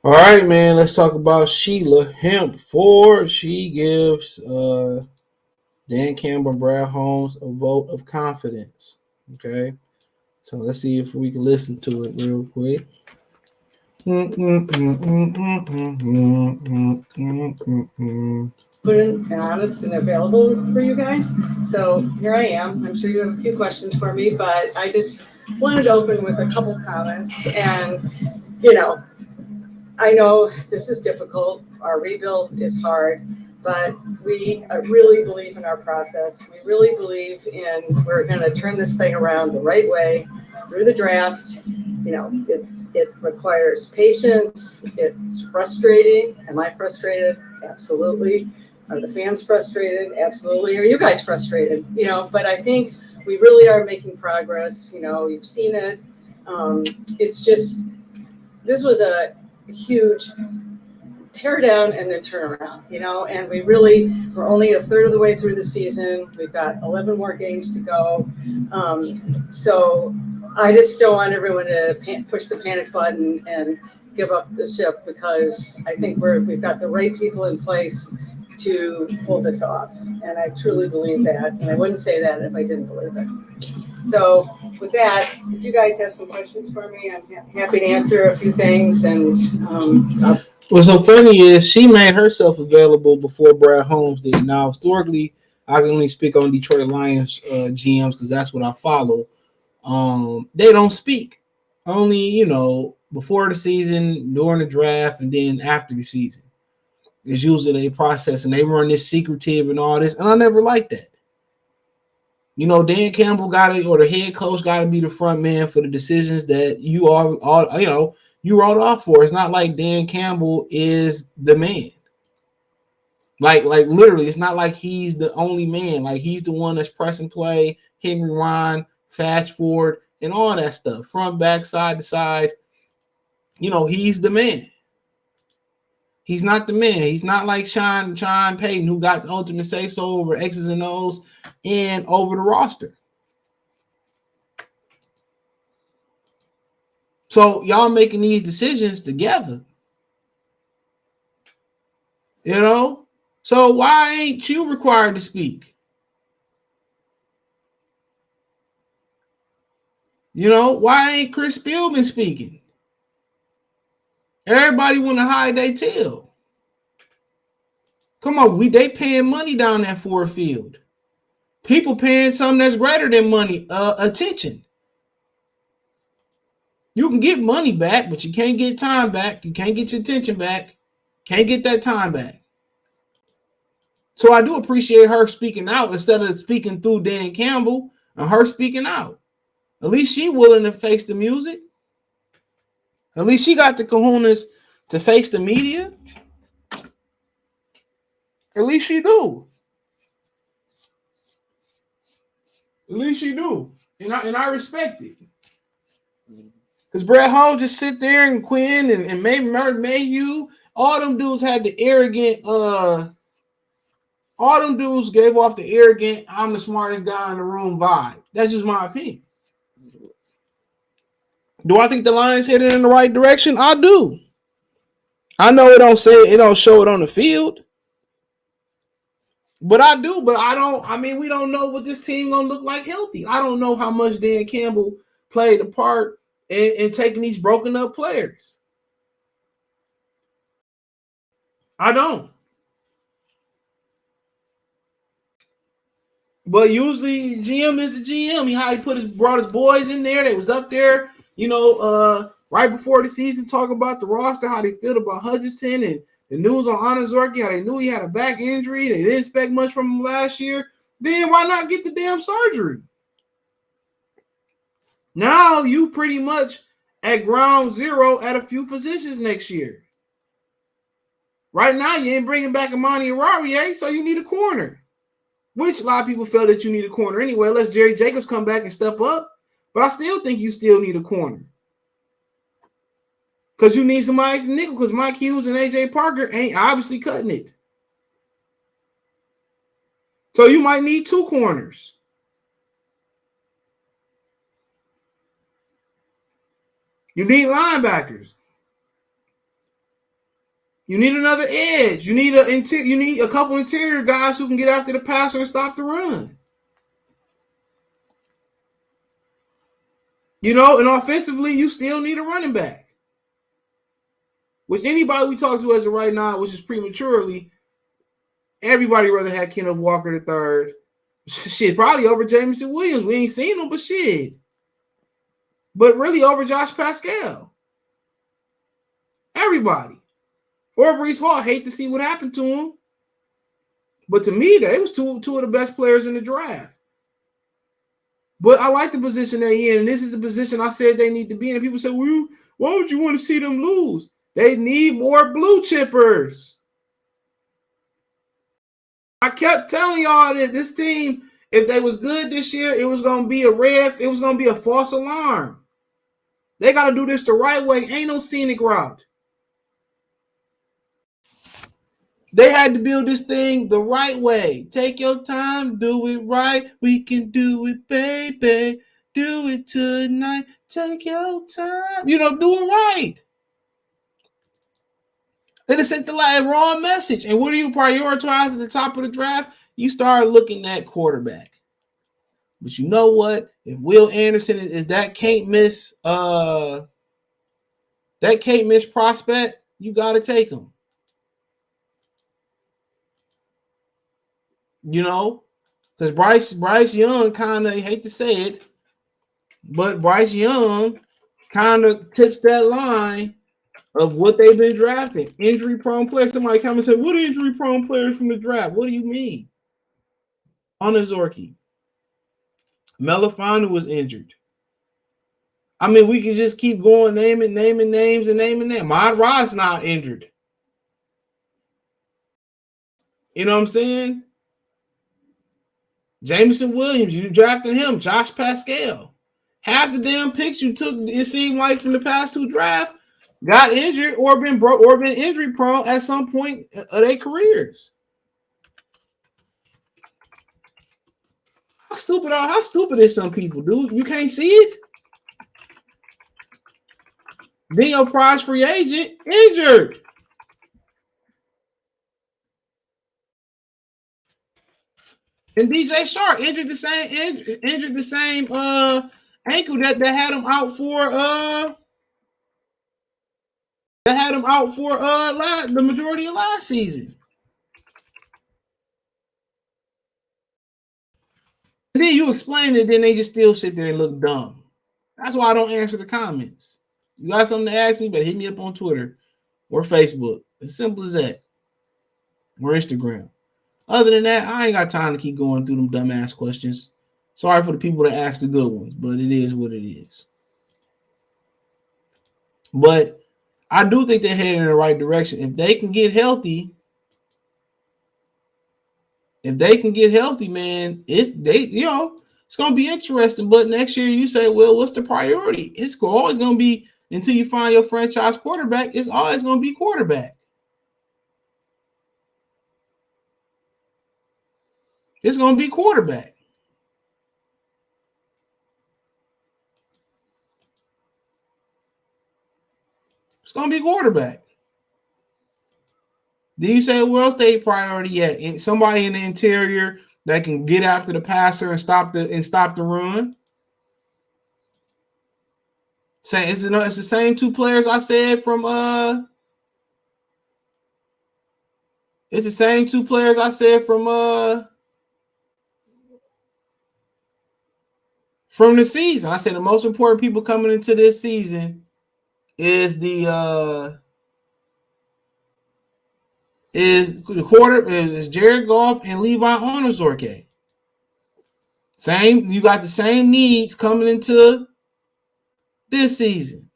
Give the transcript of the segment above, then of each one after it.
All right, man. Let's talk about Sheila Hamp. For she gives Dan Campbell and Brad Holmes a vote of confidence. Okay, so let's see if we can listen to it real quick. Open and honest and available for you guys. So here I am. I'm sure you have a few questions for me, but I just wanted to open with a couple comments. And, you know, I know this is difficult. Our rebuild is hard, but we really believe in our process. We really believe in we're going to turn this thing around the right way through the draft. It requires patience. It's frustrating. Am I frustrated? Absolutely. Are the fans frustrated? Absolutely. Are you guys frustrated? But I think we really are making progress. You've seen it. It's just this was a huge tear down and then turn around, and we're only a third of the way through the season. We've got 11 more games to go. So I just don't want everyone to push the panic button and give up the ship, because I think we've got the right people in place to pull this off. And I truly believe that. And I wouldn't say that if I didn't believe it. So with that, if you guys have some questions for me, I'm happy to answer a few things. And What's so funny is she made herself available before Brad Holmes did. Now, historically, I can only speak on Detroit Lions GMs because that's what I follow. They don't speak. Only, before the season, during the draft, and then after the season. It's usually a process, and they run this secretive and all this, and I never liked that. Dan Campbell got it, or the head coach got to be the front man for the decisions that you all you wrote off for. It's not like Dan Campbell is the man. Like literally, it's not like he's the only man. Like he's the one that's pressing play, hit and rewind, fast forward, and all that stuff, front, back, side to side. He's the man. He's not the man. He's not like Sean Payton, who got the ultimate say so over X's and O's and over the roster. So y'all making these decisions together. So why ain't you required to speak? Why ain't Chris Spielman speaking? Everybody want to hide their tail. Come on, they paying money down that Ford Field. People paying something that's greater than money, attention. You can get money back, but you can't get time back. You can't get your attention back. Can't get that time back. So I do appreciate her speaking out instead of speaking through Dan Campbell, and her speaking out. At least she willing to face the music. At least she got the kahunas to face the media. At least she do. At least she do. And I respect it. Because Brett Holmes just sit there, and Quinn and Mayhew, all them dudes had the arrogant, all them dudes gave off the arrogant, I'm the smartest guy in the room vibe. That's just my opinion. Do I think the Lions headed in the right direction? I do. I know it don't show it on the field. But I do, but I don't. I mean, we don't know what this team gonna look like healthy. I don't know how much Dan Campbell played a part in taking these broken up players. I don't. But usually GM is the GM. How he brought his boys in there. They was up there, right before the season, talking about the roster, how they feel about Hutchinson, and the news on Anazorki, how they knew he had a back injury. They didn't expect much from him last year. Then why not get the damn surgery? Now you pretty much at ground zero at a few positions next year. Right now, you ain't bringing back Amani Ararie, so you need a corner. Which a lot of people felt that you need a corner anyway, unless Jerry Jacobs come back and step up. But I still think you still need a corner. Because you need somebody to nickel, because Mike Hughes and A.J. Parker ain't obviously cutting it. So you might need two corners. You need linebackers. You need another edge. You need a couple interior guys who can get after the passer and stop the run. You know, and offensively, you still need a running back. Which anybody we talk to as of right now, which is prematurely, everybody rather had Kenneth Walker the third. Shit, probably over Jameson Williams. We ain't seen him, but shit. But really over Josh Pascal. Everybody. Or Breece Hall. Hate to see what happened to him. But to me, they was two of the best players in the draft. But I like the position they're in, and this is the position I said they need to be in. And people say, well, why would you want to see them lose? They need more blue chippers. I kept telling y'all that this team, if they was good this year, it was going to be it was going to be a false alarm. They got to do this the right way. Ain't no scenic route. They had to build this thing the right way. Take your time, do it right. We can do it, baby. Do it tonight. Take your time. You know, do it right. It sent the wrong message. And what do you prioritize at the top of the draft? You start looking at quarterback. But you know what? If Will Anderson is that can't miss prospect, you got to take him. You know, because Bryce Young kind of, hate to say it, but Bryce Young kind of tips that line of what they've been drafting. Injury-prone players. Somebody come and say, what injury-prone players from the draft? What do you mean? Onizorki. Melifanu was injured. I mean, we can just keep going, naming names. Mod Rod's not injured. You know what I'm saying? Jameson Williams, you drafted him. Josh Pascal. Half the damn picks you took, it seemed like, from the past two drafts, got injured or been injury prone at some point of their careers. How stupid is some people, dude? You can't see it? Then your prize free agent injured. And DJ Shark injured the same ankle that had him out for the majority of last season. And then you explain it, then they just still sit there and look dumb. That's why I don't answer the comments. You got something to ask me, but hit me up on Twitter or Facebook. As simple as that. Or Instagram. Other than that, I ain't got time to keep going through them dumbass questions. Sorry for the people that ask the good ones, but it is what it is. But I do think they're heading in the right direction. If they can get healthy, man, it's gonna be interesting. But next year you say, well, what's the priority? It's always gonna be, until you find your franchise quarterback, it's always gonna be quarterback. It's gonna be quarterback. It's gonna be quarterback. Then you say, well, stay priority yet? And somebody in the interior that can get after the passer and stop the run. Say it's the same two players I said from It's the same two players I said from the season. I said the most important people coming into this season is is Jared Goff and Levi Onwuzurike. You got the same needs coming into this season.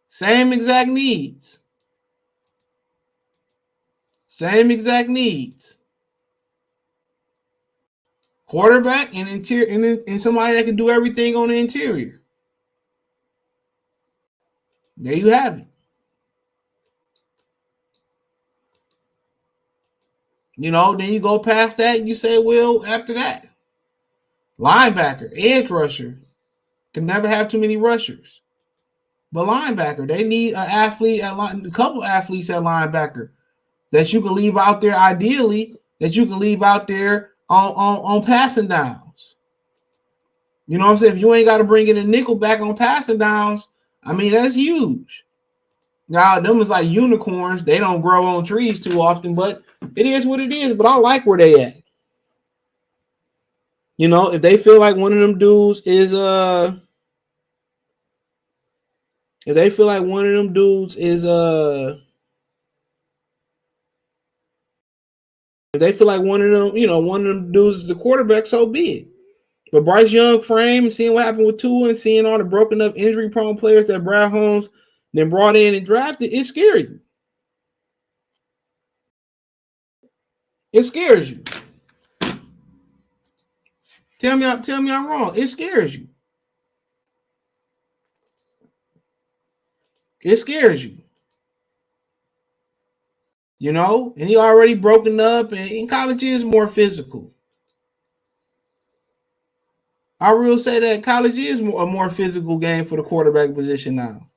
Same exact needs. Quarterback and interior, and somebody that can do everything on the interior. There you have it. Then you go past that and you say, well, after that, linebacker, edge rusher, can never have too many rushers. but linebacker. They need an athlete at a couple athletes at linebacker that you can leave out there. Ideally, that you can leave out there on passing downs. You know what I'm saying? If you ain't got to bring in a nickel back on passing downs, I mean that's huge. Now them is like unicorns. They don't grow on trees too often, but it is what it is. But I like where they at. You know, if they feel like one of them dudes is if they feel like one of them dudes is if they feel like one of them, you know, one of them dudes is the quarterback, so be it. But Bryce Young frame, seeing what happened with Tua and seeing all the broken up injury prone players that Brad Holmes then brought in and drafted, it scares you. It scares you. Tell me I'm wrong. It scares you. It scares you. You know, and he already broken up, and in college is more physical. I will say that college is a more physical game for the quarterback position now.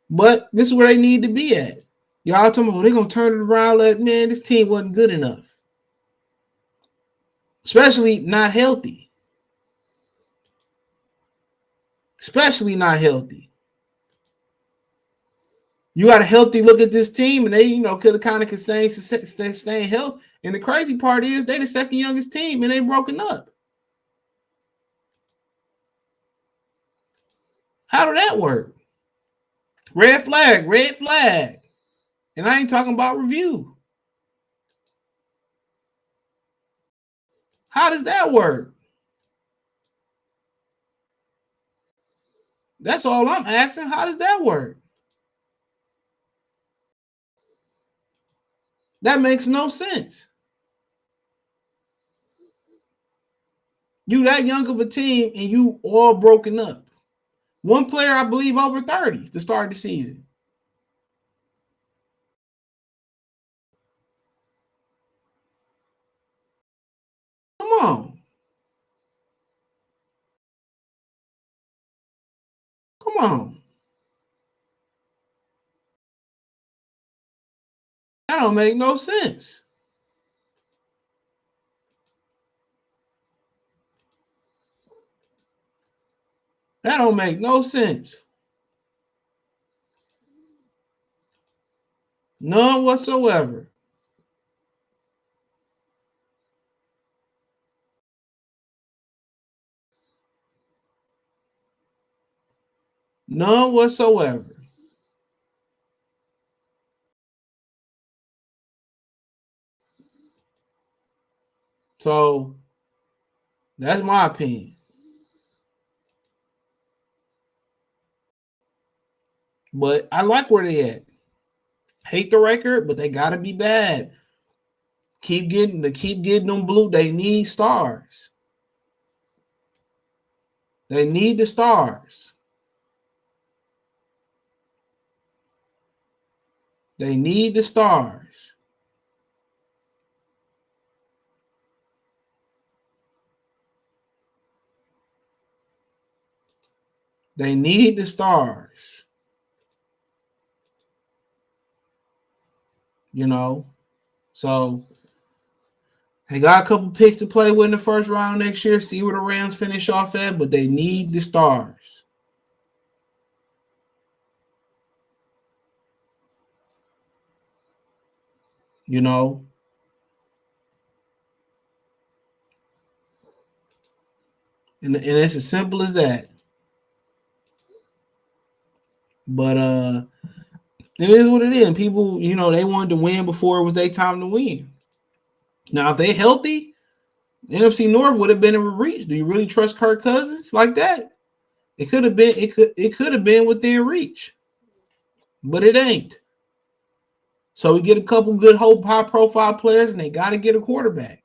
But this is where they need to be at. Y'all talking about they're gonna turn it around. Like, man, this team wasn't good enough, especially not healthy. Especially not healthy. You got a healthy look at this team, and they, you know, could kind of stay healthy. And the crazy part is they the second youngest team, and they broken up. How did that work? Red flag, red flag. And I ain't talking about review. How does that work? That's all I'm asking. How does that work? That makes no sense. You that young of a team and you all broken up. One player, I believe, over 30 to start the season. Come on. Come on. That don't make no sense. That don't make no sense. None whatsoever. None whatsoever. So that's my opinion. But I like where they at. Hate the record, but they gotta be bad. Keep getting them blue. They need stars. They need the stars. They need the stars. They need the stars. You know, so they got a couple picks to play with in the first round next year. See where the Rams finish off at, but they need the stars. You know, and it's as simple as that. But it is what it is. And people, you know, they wanted to win before it was their time to win. Now, if they healthy, NFC North would have been in reach. Do you really trust Kirk Cousins like that? It could have been. It could have been within reach, but it ain't. So we get a couple good, high profile players, and they got to get a quarterback.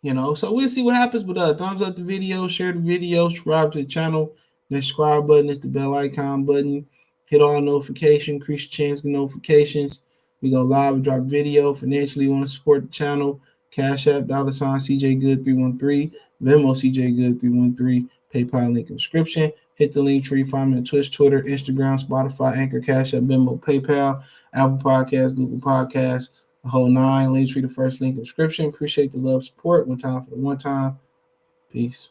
You know, so we'll see what happens. But thumbs up the video, share the video, subscribe to the channel. The subscribe button is the bell icon button. Hit all notifications, increase your chance of notifications. We go live and drop video. Financially, you want to support the channel. Cash App, $CJ Good 313. Venmo CJ Good 313. PayPal link in the description. Hit the link tree. Find me on Twitch, Twitter, Instagram, Spotify, Anchor, Cash App, Venmo, PayPal, Apple Podcasts, Google Podcasts, the whole nine. Link tree, the first link in the description. Appreciate the love, support. One time for the one time. Peace.